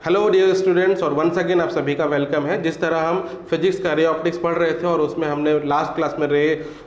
Hello dear students, और once again आप सभी का वेलकम है। जिस तरह हम फिजिक्स का रे ऑप्टिक्स पढ़ रहे थे और उसमें हमने लास्ट क्लास में रे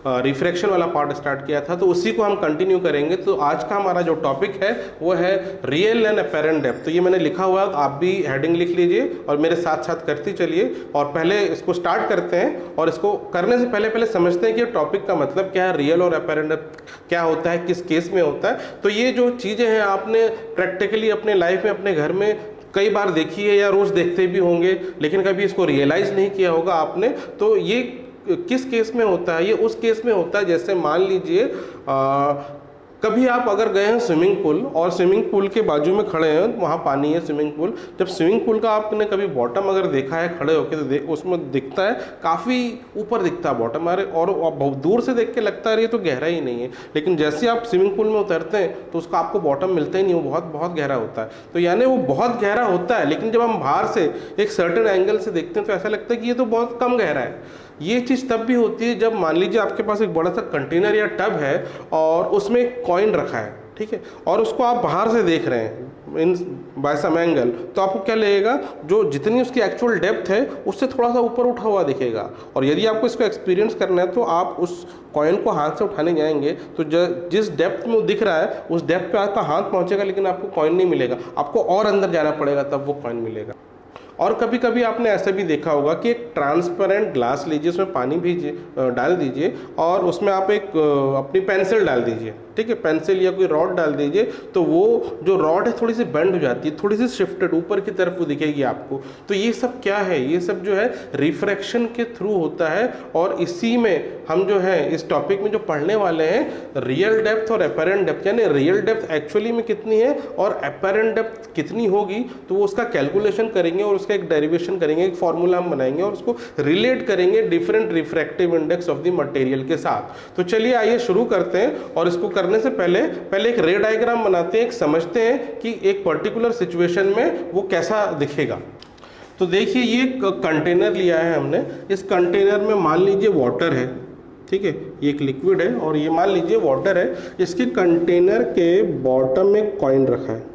रिफ्रैक्शन वाला पार्ट स्टार्ट किया था, तो उसी को हम कंटिन्यू करेंगे। तो आज का हमारा जो टॉपिक है वो है रियल एंड अपेरेंट डेप्थ। तो ये मैंने लिखा हुआ है, आप भी हेडिंग लिख लीजिए और मेरे साथ साथ करते चलिए। और पहले इसको स्टार्ट करते हैं, और इसको करने से पहले समझते हैं कि टॉपिक का मतलब क्या है, रियल और अपेरेंट डेप्थ क्या होता है, किस केस में होता है। तो ये जो चीज़ें हैं आपने प्रैक्टिकली अपने लाइफ में अपने घर में कई बार देखी है या रोज देखते भी होंगे, लेकिन कभी इसको रियलाइज नहीं किया होगा आपने। तो ये किस केस में होता है? ये उस केस में होता है जैसे मान लीजिए कभी आप अगर गए हैं स्विमिंग पूल और स्विमिंग पूल के बाजू में खड़े हैं, वहाँ पानी है स्विमिंग पूल। जब स्विमिंग पूल का आपने कभी बॉटम अगर देखा है खड़े होकर, तो उसमें दिखता है काफ़ी ऊपर दिखता है बॉटम, और बहुत दूर से देख के लगता है ये तो गहरा ही नहीं है। लेकिन जैसे आप स्विमिंग पूल में उतरते हैं तो उसका आपको बॉटम मिलता ही नहीं, वो बहुत बहुत गहरा होता है। तो यानी वो बहुत गहरा होता है, लेकिन जब हम बाहर से एक सर्टेन एंगल से देखते हैं तो ऐसा लगता है कि ये तो बहुत कम गहरा है। ये चीज़ तब भी होती है जब मान लीजिए आपके पास एक बड़ा सा कंटेनर या टब है और उसमें एक कॉइन रखा है, ठीक है, और उसको आप बाहर से देख रहे हैं इन बाय सम एंगल, तो आपको क्या लगेगा, जो जितनी उसकी एक्चुअल डेप्थ है उससे थोड़ा सा ऊपर उठा हुआ दिखेगा। और यदि आपको इसको एक्सपीरियंस करना है तो आप उस कॉइन को हाथ से उठाने जाएंगे तो जिस डेप्थ में वो दिख रहा है उस डेप्थ पे आपका हाथ पहुंचेगा, लेकिन आपको कॉइन नहीं मिलेगा, आपको और अंदर जाना पड़ेगा तब वो कॉइन मिलेगा। और कभी कभी आपने ऐसा भी देखा होगा कि एक ट्रांसपेरेंट ग्लास लीजिए, उसमें पानी भी डाल दीजिए और उसमें आप एक अपनी पेंसिल डाल दीजिए, ठीक है, पेंसिल या कोई रॉड डाल दीजिए, तो वो जो रॉड है थोड़ी सी बेंड हो जाती है, थोड़ी सी शिफ्टेड ऊपर की तरफ वो दिखेगी आपको। तो ये सब क्या है? ये सब जो है रिफ्रैक्शन के थ्रू होता है। और इसी में हम जो है इस टॉपिक में जो पढ़ने वाले हैं रियल डेप्थ और अपेरेंट डेप्थ, यानी रियल डेप्थ एक्चुअली में कितनी है और अपेरेंट डेप्थ कितनी होगी, तो वो उसका कैलकुलेशन करेंगे और उसका एक डेरिवेशन करेंगे, एक फॉर्मूला हम बनाएंगे और उसको रिलेट करेंगे different refractive index of the material के साथ। तो चलिए आइए शुरू करते हैं, और इसको करने से पहले एक रे डायग्राम बनाते हैं, एक समझते हैं कि एक पर्टिकुलर सिचुएशन में वो कैसा दिखेगा। तो देखिए ये कंटेनर लिया है हमने, इस कंटेनर में मान लीजिए वाटर है, ठीक है, ये एक लिक्विड है और ये मान लीजिए वाटर है। इसके कंटेनर के बॉटम में कॉइन रखा है,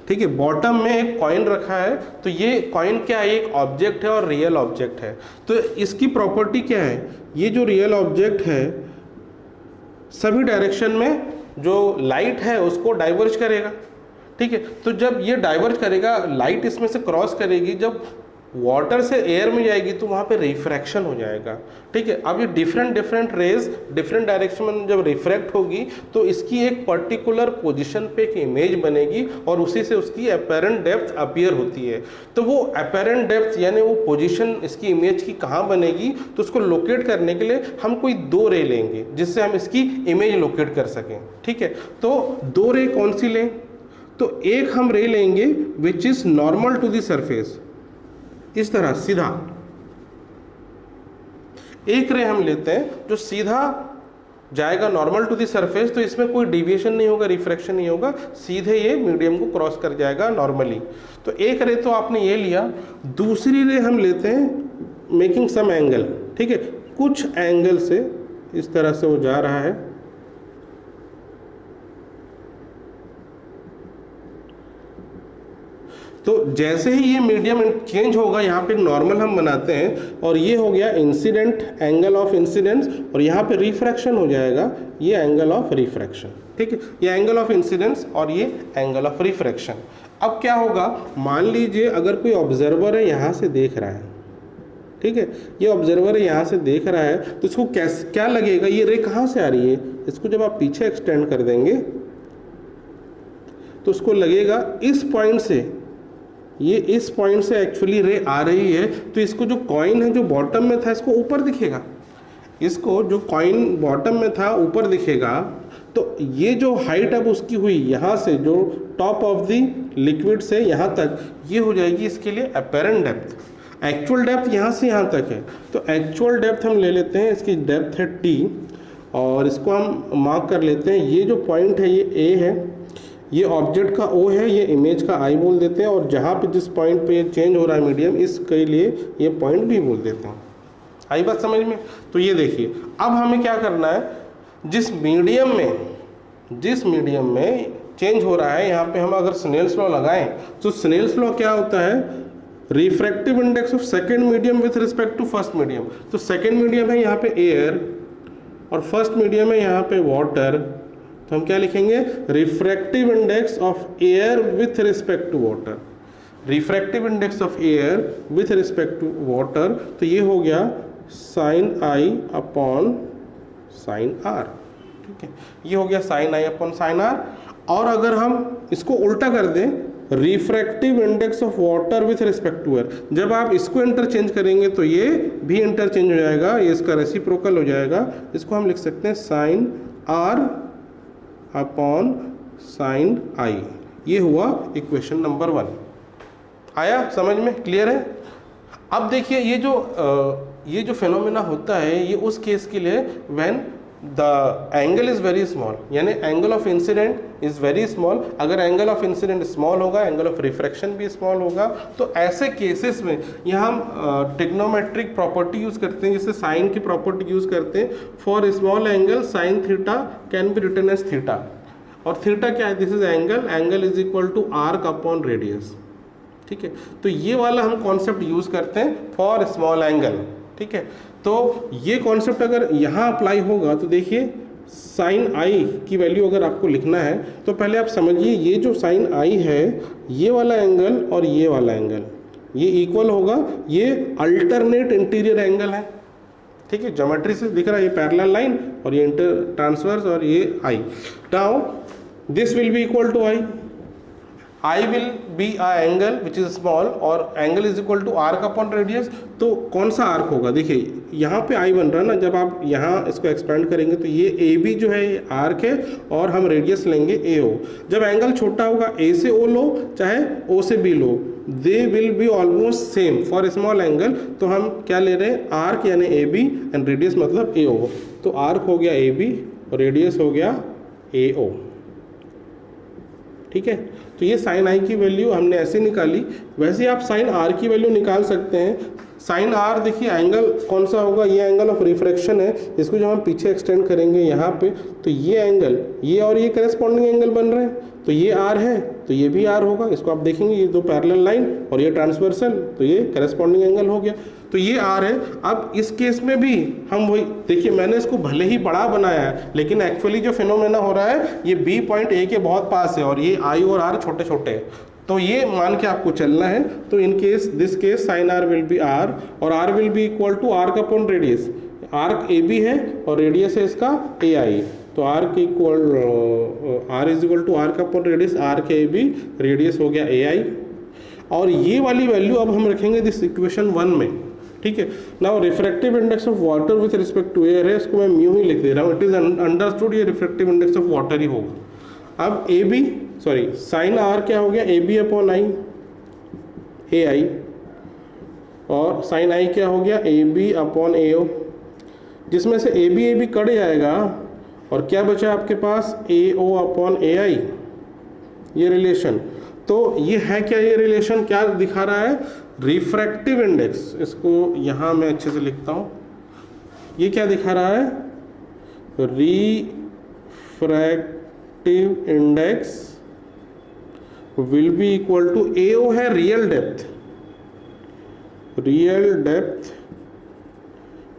ठीक है, बॉटम में एक कॉइन रखा है। तो ये कॉइन क्या है? एक ऑब्जेक्ट है और रियल ऑब्जेक्ट है। तो इसकी प्रॉपर्टी क्या है? ये जो रियल ऑब्जेक्ट है सभी डायरेक्शन में जो लाइट है उसको डाइवर्ज करेगा, ठीक है। तो जब ये डाइवर्ज करेगा, लाइट इसमें से क्रॉस करेगी, जब वाटर से एयर में जाएगी तो वहाँ पे रिफ्रैक्शन हो जाएगा, ठीक है। अब ये डिफरेंट रेज डिफरेंट डायरेक्शन में जब रिफ्रैक्ट होगी तो इसकी एक पर्टिकुलर पोजीशन पे एक इमेज बनेगी और उसी से उसकी अपेरेंट डेप्थ अपीयर होती है। तो वो अपेरेंट डेप्थ यानी वो पोजीशन इसकी इमेज की कहाँ बनेगी, तो उसको लोकेट करने के लिए हम कोई दो रे लेंगे जिससे हम इसकी इमेज लोकेट कर सकें, ठीक है। तो दो रे कौन सी लें? तो एक हम रे लेंगे which is normal to the surface, इस तरह सीधा एक रे हम लेते हैं जो सीधा जाएगा नॉर्मल टू द सरफेस, तो इसमें कोई डिविएशन नहीं होगा, रिफ्रैक्शन नहीं होगा, सीधे ये मीडियम को क्रॉस कर जाएगा नॉर्मली। तो एक रे तो आपने ये लिया। दूसरी रे हम लेते हैं मेकिंग सम एंगल, ठीक है, कुछ एंगल से इस तरह से वो जा रहा है, तो जैसे ही ये मीडियम चेंज होगा यहाँ पे नॉर्मल हम बनाते हैं, और ये हो गया इंसिडेंट एंगल ऑफ इंसिडेंस, और यहाँ पे रिफ्रैक्शन हो जाएगा ये एंगल ऑफ रिफ्रैक्शन, ठीक है, ये एंगल ऑफ इंसिडेंस और ये एंगल ऑफ रिफ्रैक्शन। अब क्या होगा, मान लीजिए अगर कोई ऑब्जर्वर है यहाँ से देख रहा है, ठीक है, ये ऑब्जर्वर है यहाँ से देख रहा है, तो इसको क्या लगेगा, ये रे कहाँ से आ रही है? इसको जब आप पीछे एक्सटेंड कर देंगे तो उसको लगेगा इस पॉइंट से, ये इस पॉइंट से एक्चुअली रे आ रही है। तो इसको जो कॉइन है जो बॉटम में था इसको ऊपर दिखेगा, इसको जो कॉइन बॉटम में था ऊपर दिखेगा। तो ये जो हाइट अब उसकी हुई यहाँ से जो टॉप ऑफ द लिक्विड से यहाँ तक, ये हो जाएगी इसके लिए अपेरेंट डेप्थ। एक्चुअल डेप्थ यहाँ से यहाँ तक है, तो एक्चुअल डेप्थ हम ले लेते हैं, इसकी डेप्थ है t, और इसको हम मार्क कर लेते हैं। ये जो पॉइंट है ये a है, ये ऑब्जेक्ट का O है, ये इमेज का I बोल देते हैं, और जहाँ पे जिस पॉइंट पे ये चेंज हो रहा है मीडियम, इसके लिए ये पॉइंट भी बोल देते हैं। आई बात समझ में? तो ये देखिए, अब हमें क्या करना है, जिस मीडियम में चेंज हो रहा है। यहाँ पे हम अगर स्नेल्स लॉ लगाएं तो स्नेल्स लॉ क्या होता है, refractive index of second medium with respect to first medium. तो सेकेंड मीडियम है यहाँ पे एयर और फर्स्ट मीडियम है यहाँ पे वाटर, तो हम क्या लिखेंगे, refractive index of air with respect to water, refractive index of air with respect to water, तो ये हो गया sine I upon sine R. ठीक है, ये हो गया sine I upon sine R. और अगर हम इसको उल्टा कर दें, refractive index of water with respect to air, जब आप इसको इंटरचेंज करेंगे तो ये भी इंटरचेंज हो जाएगा, ये इसका रेसिप्रोकल हो जाएगा। इसको हम लिख सकते हैं साइन आर अपॉन साइन आई। ये हुआ इक्वेशन नंबर 1। आया समझ में, क्लियर है? अब देखिए ये जो फिनोमेना होता है ये उस केस के लिए when the angle is very small, यानी angle of incident is very small. अगर एंगल ऑफ इंसिडेंट स्मॉल होगा, एंगल ऑफ रिफ्रैक्शन भी स्मॉल होगा, तो ऐसे केसेस में यहाँ हम ट्रिग्नोमेट्रिक प्रॉपर्टी यूज करते हैं, जैसे साइन की प्रॉपर्टी यूज करते हैं। For small angle sine theta can be written as theta, और थीटा क्या है, this is angle is equal to arc upon radius. ठीक है, तो ये वाला हम कॉन्सेप्ट यूज करते हैं फॉर स्मॉल एंगल। ठीक है, तो ये कॉन्सेप्ट अगर यहाँ अप्लाई होगा तो देखिए साइन आई की वैल्यू अगर आपको लिखना है तो पहले आप समझिए, ये जो साइन आई है, ये वाला एंगल और ये वाला एंगल ये इक्वल होगा, ये अल्टरनेट इंटीरियर एंगल है। ठीक है, ज्योमेट्री से दिख रहा है, ये पैरेलल लाइन और ये इंटर ट्रांसवर्स और ये I. Now this will be equal to I, I will be a angle which is small और angle is equal to arc upon radius। तो कौन सा आर्क होगा, देखिए यहाँ पे I बन रहा है ना, जब आप यहाँ इसको एक्सपेंड करेंगे तो ये AB जो है ये आर्क है और हम रेडियस लेंगे AO। जब एंगल छोटा होगा A से O लो चाहे O से B low, they will be almost same for small angle. तो हम क्या ले रहे हैं, आर्क यानी AB एंड रेडियस मतलब AO। तो आर्क हो गया AB और रेडियस हो गया AO। ठीक है, तो ये साइन आई की वैल्यू हमने ऐसे निकाली। वैसे आप साइन आर की वैल्यू निकाल सकते हैं। साइन आर देखिए एंगल कौन सा होगा, ये एंगल ऑफ रिफ्रैक्शन है, इसको जब हम पीछे एक्सटेंड करेंगे यहाँ पे तो ये एंगल, ये और ये करेस्पॉन्डिंग एंगल बन रहे हैं, तो ये आर है तो ये भी आर होगा। इसको आप देखेंगे ये दो पैरेलल लाइन और ये ट्रांसवर्सल, तो ये करेस्पॉन्डिंग एंगल हो गया, तो ये आर है। अब इस केस में भी हम वही देखिए, मैंने इसको भले ही बड़ा बनाया है लेकिन एक्चुअली जो फिनोमेना हो रहा है ये बी पॉइंट ए के बहुत पास है और ये आई और आर छोटे छोटे हैं, तो ये मान के आपको चलना है। तो in case this case sine r will be r और r will be equal to arc upon radius. Arc A B है और रेडियस है इसका ए आई, तो arc equal r is equal to arc upon radius, arc A B, radius हो गया ए आई। और ये वाली वैल्यू अब हम रखेंगे दिस इक्वेशन 1 में। ठीक है, now refractive index of water with respect to air है, इसको मैं म्यू ही लिख दे रहा हूँ, इट इज अंडरस्टूड ये रिफ्रैक्टिव इंडेक्स ऑफ वाटर ही होगा। अब A B sorry sine R क्या हो गया, ए बी अपॉन आई ए आई, और साइन आई क्या हो गया, ए बी अपॉन ए ओ, जिसमें से ए बी कट जाएगा और क्या बचा आपके पास, ए ओ अपॉन ए आई, ये रिलेशन। तो ये है क्या, ये रिलेशन क्या दिखा रहा है, रिफ्रैक्टिव इंडेक्स। इसको यहाँ मैं अच्छे से लिखता हूँ, ये क्या दिखा रहा है, refractive index will be equal to A O है real depth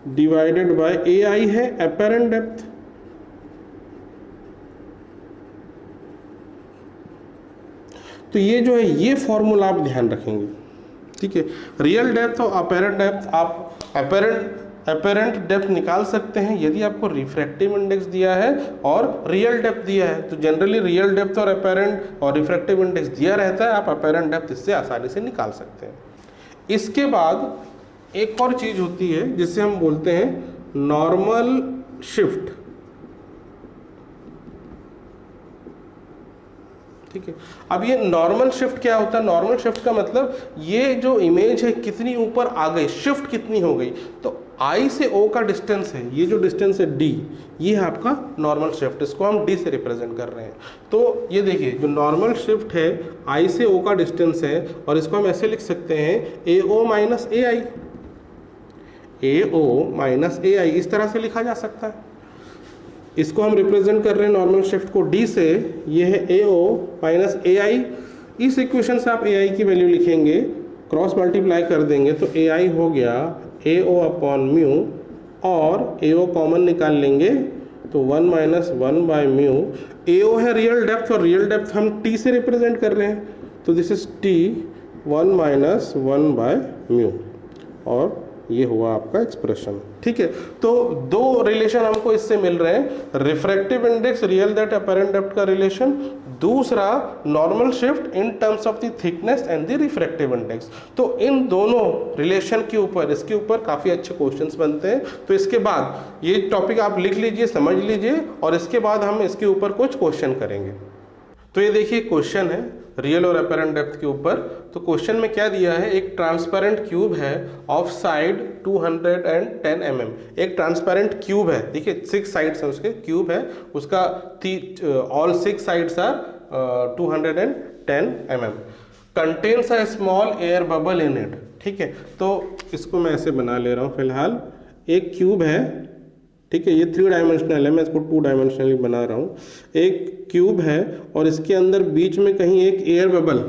divided by A I है अपैरेंट डेप्थ। तो ये जो है ये फॉर्मूला आप ध्यान रखेंगे। ठीक है, रियल डेप्थ और अपैरेंट डेप्थ, आप अपैरेंट डेप्थ निकाल सकते हैं यदि आपको रिफ्रैक्टिव इंडेक्स दिया है और रियल डेप्थ दिया है। तो जनरली रियल डेप्थ और अपैरेंट और रिफ्रैक्टिव इंडेक्स दिया रहता है, आप अपैरेंट डेप्थ इससे आसानी से निकाल सकते हैं। इसके बाद एक और चीज होती है जिसे हम बोलते हैं नॉर्मल शिफ्ट। ठीक है, अब ये नॉर्मल शिफ्ट क्या होता है, नॉर्मल शिफ्ट का मतलब ये जो इमेज है कितनी ऊपर आ गई, शिफ्ट कितनी हो गई। तो आई से ओ का डिस्टेंस है, ये जो डिस्टेंस है डी, ये है आपका नॉर्मल शिफ्ट, इसको हम डी से रिप्रेजेंट कर रहे हैं। तो ये देखिए जो नॉर्मल शिफ्ट है आई से ओ का डिस्टेंस है और इसको हम ऐसे लिख सकते हैं ए ओ माइनस ए आई, ए ओ माइनस ए आई, इस तरह से लिखा जा सकता है। इसको हम रिप्रेजेंट कर रहे हैं नॉर्मल शिफ्ट को d से, ये है AO माइनस AI। इस इक्वेशन से आप AI की वैल्यू लिखेंगे, क्रॉस मल्टीप्लाई कर देंगे तो AI हो गया AO अपॉन म्यू, और AO कॉमन निकाल लेंगे तो 1 माइनस 1 बाय म्यू। AO है रियल डेप्थ, और रियल डेप्थ हम T से रिप्रेजेंट कर रहे हैं, तो this is T 1 minus 1 by mu, और ये हुआ आपका एक्सप्रेशन। ठीक है, तो दो रिलेशन हमको इससे मिल रहे हैं, refractive index real that apparent depth का रिलेशन, दूसरा normal shift in terms of the thickness and the refractive index. तो इन दोनों रिलेशन के ऊपर, इसके ऊपर काफ़ी अच्छे क्वेश्चंस बनते हैं। तो इसके बाद ये टॉपिक आप लिख लीजिए, समझ लीजिए, और इसके बाद हम इसके ऊपर कुछ क्वेश्चन करेंगे। तो ये देखिए क्वेश्चन है रियल और अपैरेंट डेप्थ के ऊपर। तो क्वेश्चन में क्या दिया है, एक ट्रांसपेरेंट क्यूब है ऑफ साइड 210 mm। एक ट्रांसपेरेंट क्यूब है, देखिए 6 साइड्स है उसके, क्यूब है उसका, all 6 sides are 210 mm, contains a small air bubble in it. ठीक है, तो इसको मैं ऐसे बना ले रहा हूँ फिलहाल। एक क्यूब है, ठीक है, ये 3 डायमेंशनल है, मैं इसको 2 डायमेंशनली बना रहा हूँ। एक क्यूब है और इसके अंदर बीच में कहीं एक एयर बबल,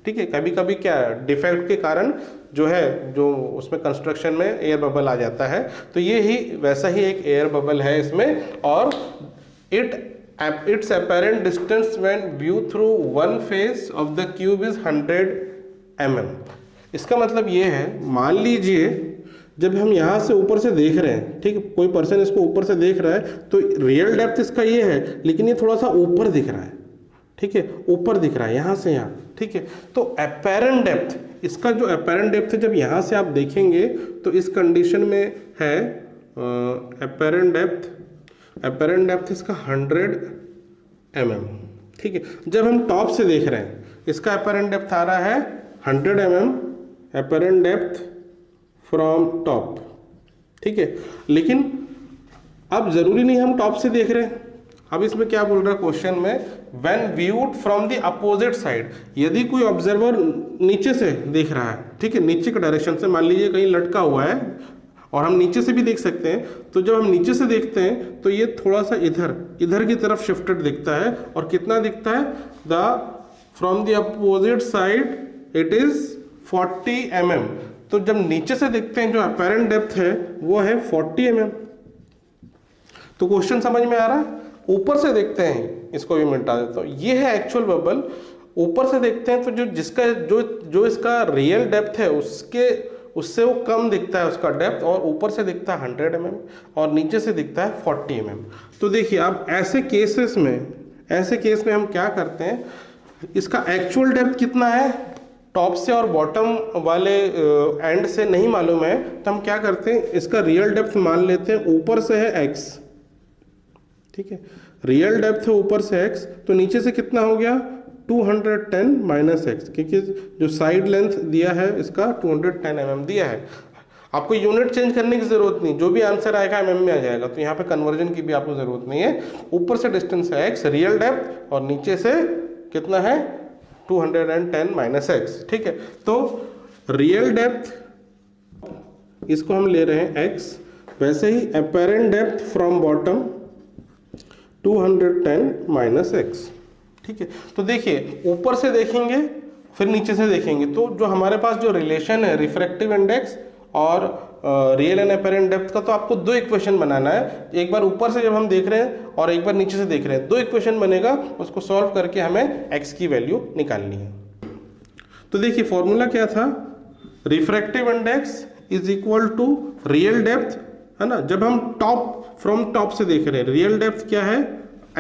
ठीक है, कभी कभी क्या डिफेक्ट के कारण जो है, जो उसमें कंस्ट्रक्शन में एयर बबल आ जाता है, तो ये ही वैसा ही एक एयर बबल है इसमें, और it's apparent distance when view through one face of the cube is 100 mm। इसका मतलब ये है, मान लीजिए जब हम यहाँ से ऊपर से देख रहे हैं, ठीक है, कोई पर्सन इसको ऊपर से देख रहा है, तो रियल डेप्थ इसका ये है, लेकिन ये थोड़ा सा ऊपर दिख रहा है, ठीक है, ऊपर दिख रहा है यहाँ से यहाँ, ठीक है। तो अपैरेंट डेप्थ, इसका जो अपैरेंट डेप्थ है, जब यहाँ से आप देखेंगे तो इस कंडीशन में है अपैरेंट डेप्थ इसका 100 mm, ठीक है। जब हम टॉप से देख रहे हैं, इसका अपैरेंट डेप्थ आ रहा है 100 mm, apparent depth from top, ठीक है। लेकिन अब जरूरी नहीं हम टॉप से देख रहे हैं, अब इसमें क्या बोल रहा है क्वेश्चन में, when viewed from the opposite side, यदि कोई ऑब्जर्वर नीचे से देख रहा है, ठीक है, नीचे के डायरेक्शन से, मान लीजिए कहीं लटका हुआ है और हम नीचे से भी देख सकते हैं, तो जब हम नीचे से देखते हैं तो ये थोड़ा सा इधर की तरफ शिफ्टेड दिखता है, और कितना दिखता है, from the opposite side it is 40 mm। तो जब नीचे से देखते हैं जो अपैरेंट डेप्थ है वो है 40 mm। तो क्वेश्चन समझ में आ रहा है। ऊपर से देखते हैं, इसको भी मिटा देता हूँ, ये है एक्चुअल बबल। ऊपर से देखते हैं तो जो इसका रियल डेप्थ है उससे वो कम दिखता है उसका डेप्थ, और ऊपर से दिखता है 100 mm और नीचे से दिखता है 40 mm। तो देखिए अब ऐसे केस में हम क्या करते हैं, इसका एक्चुअल डेप्थ कितना है, टॉप से और बॉटम वाले एंड से नहीं मालूम है, तो हम क्या करते हैं, इसका रियल डेप्थ मान लेते हैं, ऊपर से है x, ठीक है, रियल डेप्थ है ऊपर से x, तो नीचे से कितना हो गया 210 माइनस x, क्योंकि जो साइड लेंथ दिया है इसका 210 mm दिया है। आपको यूनिट चेंज करने की जरूरत नहीं, जो भी आंसर आएगा mm में आ जाएगा, तो यहाँ पे कन्वर्जन की भी आपको जरूरत नहीं है। ऊपर से डिस्टेंस है x रियल डेप्थ, और नीचे से कितना है 210 माइनस x, ठीक है। तो रियल डेप्थ इसको हम ले रहे हैं x, वैसे ही apparent depth from bottom 210 minus x, ठीक है। तो देखिए ऊपर से देखेंगे फिर नीचे से देखेंगे, तो जो हमारे पास जो रिलेशन है रिफ्रैक्टिव इंडेक्स और रियल एंड अपैरेंट डेप्थ का, तो आपको 2 इक्वेशन बनाना है, एक बार ऊपर से जब हम देख रहे हैं और एक बार नीचे से देख रहे हैं, 2 इक्वेशन बनेगा, उसको सॉल्व करके हमें x की वैल्यू निकालनी है। तो देखिए फॉर्मूला क्या था, refractive index is equal to real depth, है ना। जब हम फ्रॉम टॉप से देख रहे हैं, रियल डेप्थ क्या है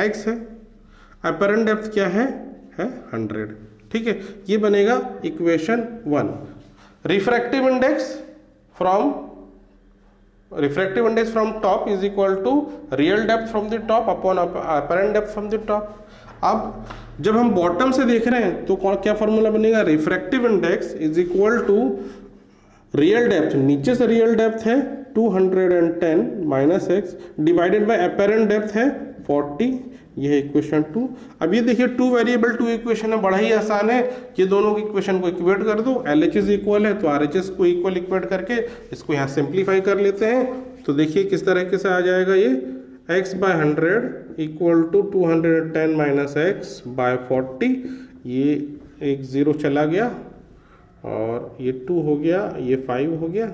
x है, अपैरेंट डेप्थ क्या है 100, ठीक है। ये बनेगा equation 1। Refractive index from top is equal to real depth from the top upon apparent depth from the top. अब जब हम बॉटम से देख रहे हैं तो क्या फॉर्मूला बनेगा, refractive index is equal to real depth, नीचे से रियल डेप्थ है 210 minus x divided by apparent depth है 40, ये है इक्वेशन 2। अब ये देखिए 2 वेरिएबल 2 इक्वेशन है, बड़ा ही आसान है, ये दोनों की इक्वेशन को इक्वेट कर दो, LHS इक्वल है तो RHS को इक्वल इक्वेट करके इसको यहाँ सिंप्लीफाई कर लेते हैं। तो देखिए किस तरीके से आ जाएगा, ये x by 100 equal to 210 minus x by 40, ये एक ज़ीरो चला गया और ये 2 हो गया, ये 5 हो गया,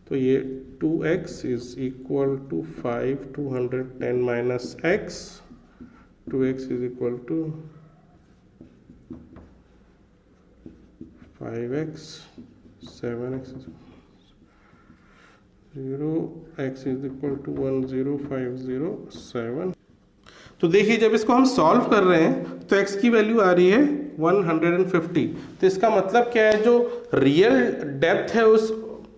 तो ये 2x is equal to 5, 210 minus x, 2x is equal to 5x, 7x 0, x is equal to 10507। तो देखिए जब इसको हम सॉल्व कर रहे हैं तो x की वैल्यू आ रही है 150। तो इसका मतलब क्या है, जो रियल डेप्थ है उस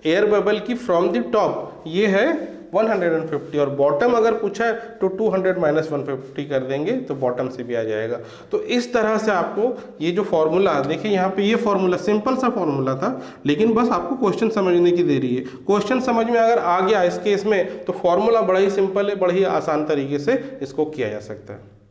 एयर बबल की फ्रॉम द टॉप ये है 150, और बॉटम अगर पूछा है तो 200 माइनस 150 कर देंगे तो बॉटम से भी आ जाएगा। तो इस तरह से आपको ये जो फॉर्मूला, देखिए यहाँ पे ये फॉर्मूला सिंपल सा फॉर्मूला था, लेकिन बस आपको क्वेश्चन समझने की देरी है। क्वेश्चन समझ में अगर आ गया इस केस में तो फॉर्मूला बड़ा ही सिंपल है, बड़ा ही आसान तरीके से इसको किया जा सकता है।